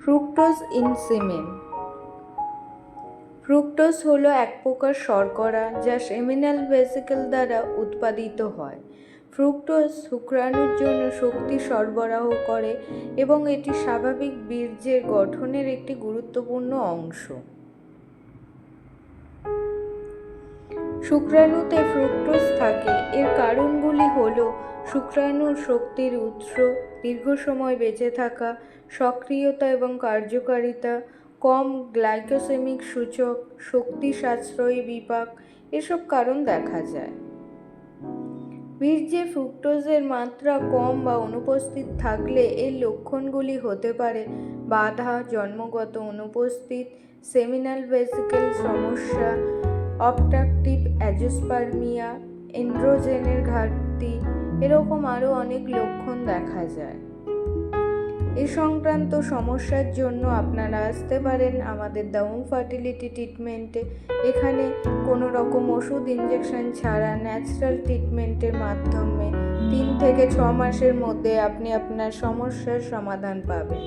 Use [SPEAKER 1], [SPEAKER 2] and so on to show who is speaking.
[SPEAKER 1] Fructose in সিমেন। Fructose হলো এক প্রকার শর্করা যা সেমিনাল ভেসিকল দ্বারা উৎপাদিত হয়। ফ্রুক্টোজ শুক্রাণুর জন্য শক্তি সরবরাহ করে এবং এটি স্বাভাবিক বীর্যের গঠনের একটি গুরুত্বপূর্ণ অংশ। শুক্রাণুতে ফ্রুক্টোজ থাকে এর কারণগুলি হল শুক্রাণুর শক্তির উৎস, দীর্ঘ সময় বেঁচে থাকা, সক্রিয়তা এবং কার্যকারিতা, কম গ্লাইকোসেমিক সূচক, শক্তি সাশ্রয়ী বিপাক এসব কারণ দেখা যায়। বীর্যে ফ্রুক্টোজের মাত্রা কম বা অনুপস্থিত থাকলে এর লক্ষণগুলি হতে পারে বাধা, জন্মগত অনুপস্থিত, সেমিনাল ভেসিকল সমস্যা, অবস্ট্রাকটিভ অ্যাজিওস্পার্মিয়া, এন্ড্রোজেনের ঘাটতি, এরকম আরও অনেক লক্ষণ দেখা যায়। এ সংক্রান্ত সমস্যার জন্য আপনারা আসতে পারেন আমাদের দ্য হোম ফার্টিলিটি ট্রিটমেন্টে। এখানে কোনো রকম ওষুধ ইঞ্জেকশন ছাড়া ন্যাচারাল ট্রিটমেন্টের মাধ্যমে 3 থেকে 6 মাসের মধ্যে আপনি আপনার সমস্যার সমাধান পাবেন।